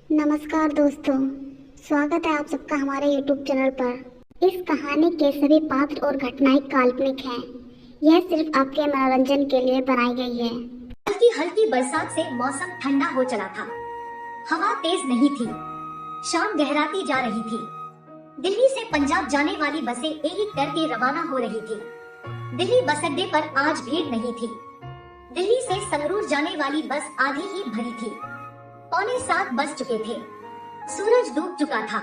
नमस्कार दोस्तों, स्वागत है आप सबका हमारे YouTube चैनल पर। इस कहानी के सभी पात्र और घटनाएं काल्पनिक हैं। यह सिर्फ आपके मनोरंजन के लिए बनाई गई है। हल्की हल्की बरसात से मौसम ठंडा हो चला था। हवा तेज नहीं थी। शाम गहराती जा रही थी। दिल्ली से पंजाब जाने वाली बसें एक करके रवाना हो रही थी। दिल्ली बस अड्डे पर आज भीड़ नहीं थी। दिल्ली से संगरूर जाने वाली बस आधी ही भरी थी। 6:45 बज चुके थे। सूरज डूब चुका था।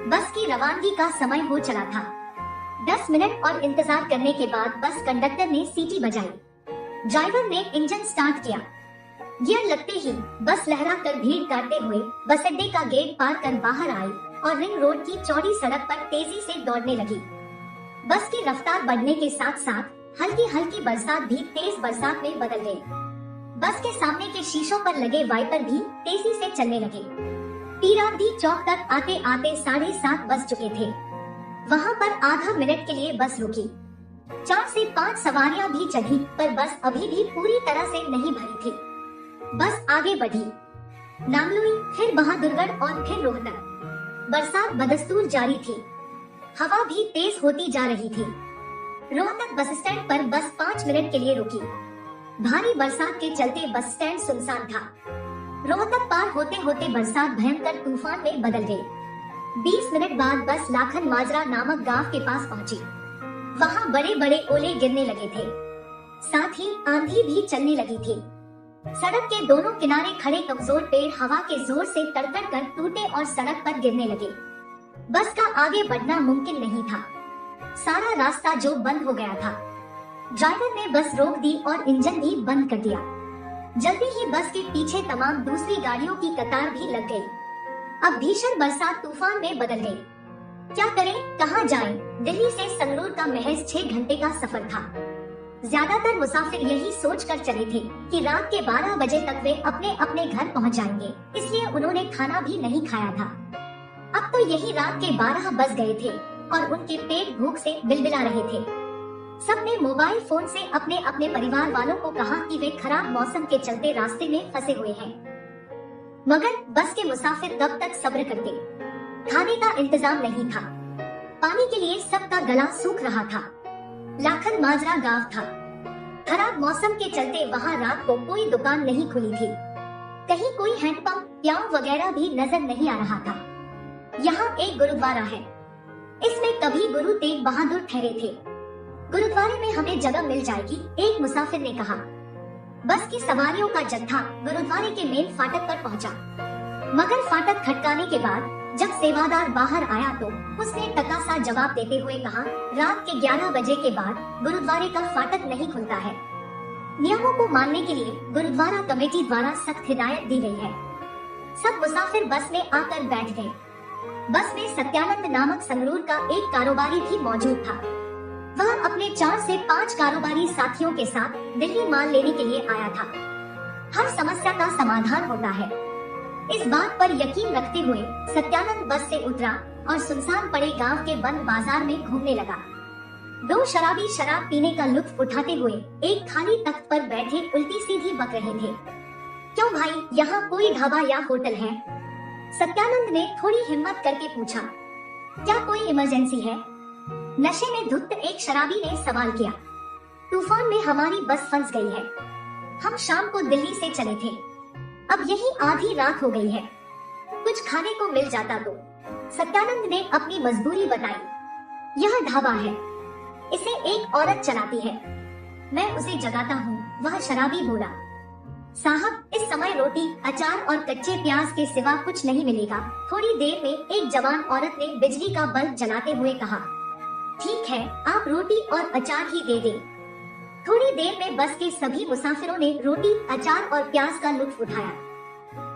बस की रवानगी का समय हो चला था। 10 मिनट और इंतजार करने के बाद बस कंडक्टर ने सीटी बजाई। ड्राइवर ने इंजन स्टार्ट किया। गियर लगते ही बस लहरा कर भीड़ काटते हुए बस अड्डे का गेट पार कर बाहर आई और रिंग रोड की चौड़ी सड़क पर तेजी से दौड़ने लगी। बस की रफ्तार बढ़ने के साथ साथ हल्की हल्की बरसात भी तेज बरसात में बदल गई। बस के सामने के शीशों पर लगे वाइपर भी तेजी से चलने लगे। पीराब्दी चौक तक आते आते 7:30 बज चुके थे। वहाँ पर आधा मिनट के लिए बस रुकी। 4 से 5 सवारियां भी चढ़ी, पर बस अभी भी पूरी तरह से नहीं भरी थी। बस आगे बढ़ी। नामलोई, फिर बहादुरगढ़ और फिर रोहतक। बरसात बदस्तूर जारी थी। हवा भी तेज होती जा रही थी। रोहतक बस स्टैंड पर बस 5 मिनट के लिए रुकी। भारी बरसात के चलते बस स्टैंड सुनसान था। रोहतक पार होते होते बरसात भयंकर तूफान में बदल गई। 20 मिनट बाद बस लाखन माजरा नामक गांव के पास पहुंची। वहां बड़े बड़े ओले गिरने लगे थे। साथ ही आंधी भी चलने लगी थी। सड़क के दोनों किनारे खड़े कमजोर पेड़ हवा के जोर से तड़तड़ कर टूटे और सड़क पर गिरने लगे। बस का आगे बढ़ना मुमकिन नहीं था। सारा रास्ता जो बंद हो गया था। ड्राइवर ने बस रोक दी और इंजन भी बंद कर दिया। जल्दी ही बस के पीछे तमाम दूसरी गाड़ियों की कतार भी लग गई। अब भीषण बरसात तूफान में बदल गई। क्या करें, कहां जाएं? दिल्ली से संगरूर का महज 6 घंटे का सफर था। ज्यादातर मुसाफिर यही सोच कर चले थे कि रात के 12 बजे तक वे अपने अपने घर पहुंच जाएंगे, इसलिए उन्होंने खाना भी नहीं खाया था। अब तो यही रात के 12 बज गए थे और उनके पेट भूख से बिलबिला रहे थे। सबने मोबाइल फोन से अपने अपने परिवार वालों को कहा कि वे खराब मौसम के चलते रास्ते में फंसे हुए हैं। मगर बस के मुसाफिर कब तक सब्र करते? खाने का इंतजाम नहीं था। पानी के लिए सबका गला सूख रहा था। लाखन माजरा गांव था। खराब मौसम के चलते वहाँ रात को कोई दुकान नहीं खुली थी। कहीं कोई हैंडपंप, प्याऊ वगैरह भी नजर नहीं आ रहा था। यहाँ एक गुरुद्वारा है। इसमें कभी गुरु तेग बहादुर ठहरे थे। गुरुद्वारे में हमें जगह मिल जाएगी, एक मुसाफिर ने कहा। बस की सवारियों का जत्था गुरुद्वारे के मेन फाटक पर पहुंचा। मगर फाटक खटकाने के बाद जब सेवादार बाहर आया तो उसने टका सा जवाब देते हुए कहा, रात के 11 बजे के बाद गुरुद्वारे का फाटक नहीं खुलता है। नियमों को मानने के लिए गुरुद्वारा कमेटी द्वारा सख्त हिदायत दी गई है। सब मुसाफिर बस में आकर बैठ गए। बस में सत्यानंद नामक संगरूर का एक कारोबारी भी मौजूद था। वह अपने 4 से 5 कारोबारी साथियों के साथ दिल्ली माल लेने के लिए आया था। हर समस्या का समाधान होता है, इस बात पर यकीन रखते हुए सत्यानंद बस से उतरा और सुनसान पड़े गांव के बंद बाजार में घूमने लगा। 2 शराबी शराब पीने का लुत्फ उठाते हुए एक खाली तख्त पर बैठे उल्टी सीधी बक रहे थे। क्यों भाई, यहाँ कोई ढाबा या होटल है? सत्यानंद ने थोड़ी हिम्मत करके पूछा। क्या कोई इमरजेंसी है? नशे में धुत एक शराबी ने सवाल किया। तूफान में हमारी बस फंस गई है। हम शाम को दिल्ली से चले थे। अब यही आधी रात हो गई है। कुछ खाने को मिल जाता तो। सत्यानंद ने अपनी मजबूरी बताई। यह ढाबा है, इसे एक औरत चलाती है। मैं उसे जगाता हूँ, वह शराबी बोला। साहब, इस समय रोटी, अचार और कच्चे प्याज के सिवा कुछ नहीं मिलेगा। थोड़ी देर में एक जवान औरत ने बिजली का बल्ब जलाते हुए कहा, ठीक है, आप रोटी और अचार ही दे दें। थोड़ी देर में बस के सभी मुसाफिरों ने रोटी, अचार और प्याज का लुत्फ उठाया।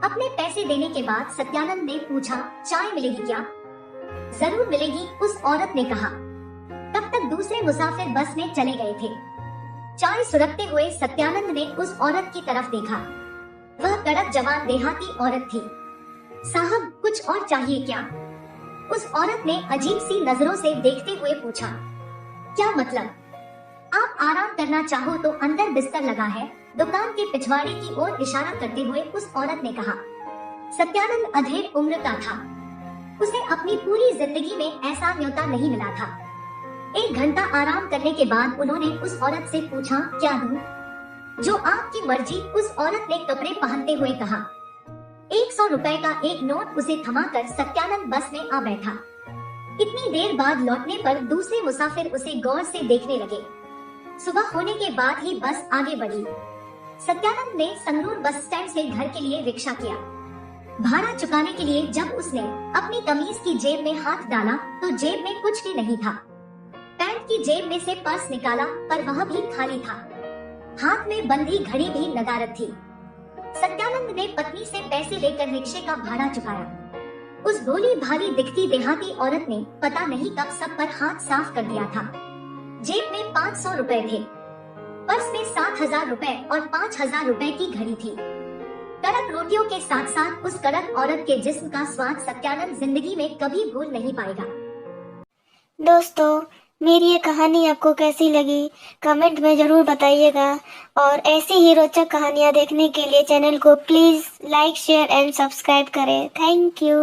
अपने पैसे देने के बाद सत्यानंद ने पूछा, चाय मिलेगी क्या? जरूर मिलेगी, उस औरत ने कहा। तब तक दूसरे मुसाफिर बस में चले गए थे। चाय सुरखते हुए सत्यानंद ने उस औरत की तरफ देखा। वह कड़क जवान देहाती औरत थी। साहब, कुछ और चाहिए क्या? उस औरत ने अजीब सी नजरों से देखते हुए पूछा। क्या मतलब? आप आराम करना चाहो तो अंदर बिस्तर लगा है, दुकान के पिछवाड़े की ओर इशारा करते हुए उस औरत ने कहा। सत्यानंद अधेड़ उम्र का था। उसे अपनी पूरी जिंदगी में ऐसा न्योता नहीं मिला था। 1 घंटा आराम करने के बाद उन्होंने उस औरत से पूछा, क्या दूं? जो आपकी मर्जी, उस औरत ने कपड़े पहनते हुए कहा। 100 रुपए का एक नोट उसे थमाकर सत्यानंद बस में आ बैठा। इतनी देर बाद लौटने पर दूसरे मुसाफिर उसे गौर से देखने लगे। सुबह होने के बाद ही बस आगे बढ़ी। सत्यानंद ने संगरूर बस स्टैंड से घर के लिए रिक्शा किया। भाड़ा चुकाने के लिए जब उसने अपनी कमीज की जेब में हाथ डाला तो जेब में कुछ भी नहीं था। पैंट की जेब में से पर्स निकाला पर वह भी खाली था। हाथ में बंधी घड़ी भी नदारद थी। सत्यानंद ने पत्नी से पैसे लेकर रिक्शे का भाड़ा चुकाया। उस भोली भाली दिखती देहाती औरत ने पता नहीं कब सब पर हाथ साफ कर दिया था। जेब में 500 रुपए थे। पर्स में 7,000 रुपए और 5,000 रुपए की घड़ी थी। कड़क रोटियों के साथ साथ उस कड़क औरत के जिस्म का स्वाद सत्यानंद जिंदगी में कभी भूल नहीं पाएगा। दोस्तों, मेरी ये कहानी आपको कैसी लगी कमेंट में ज़रूर बताइएगा और ऐसी ही रोचक कहानियाँ देखने के लिए चैनल को please like share and subscribe करें। Thank you.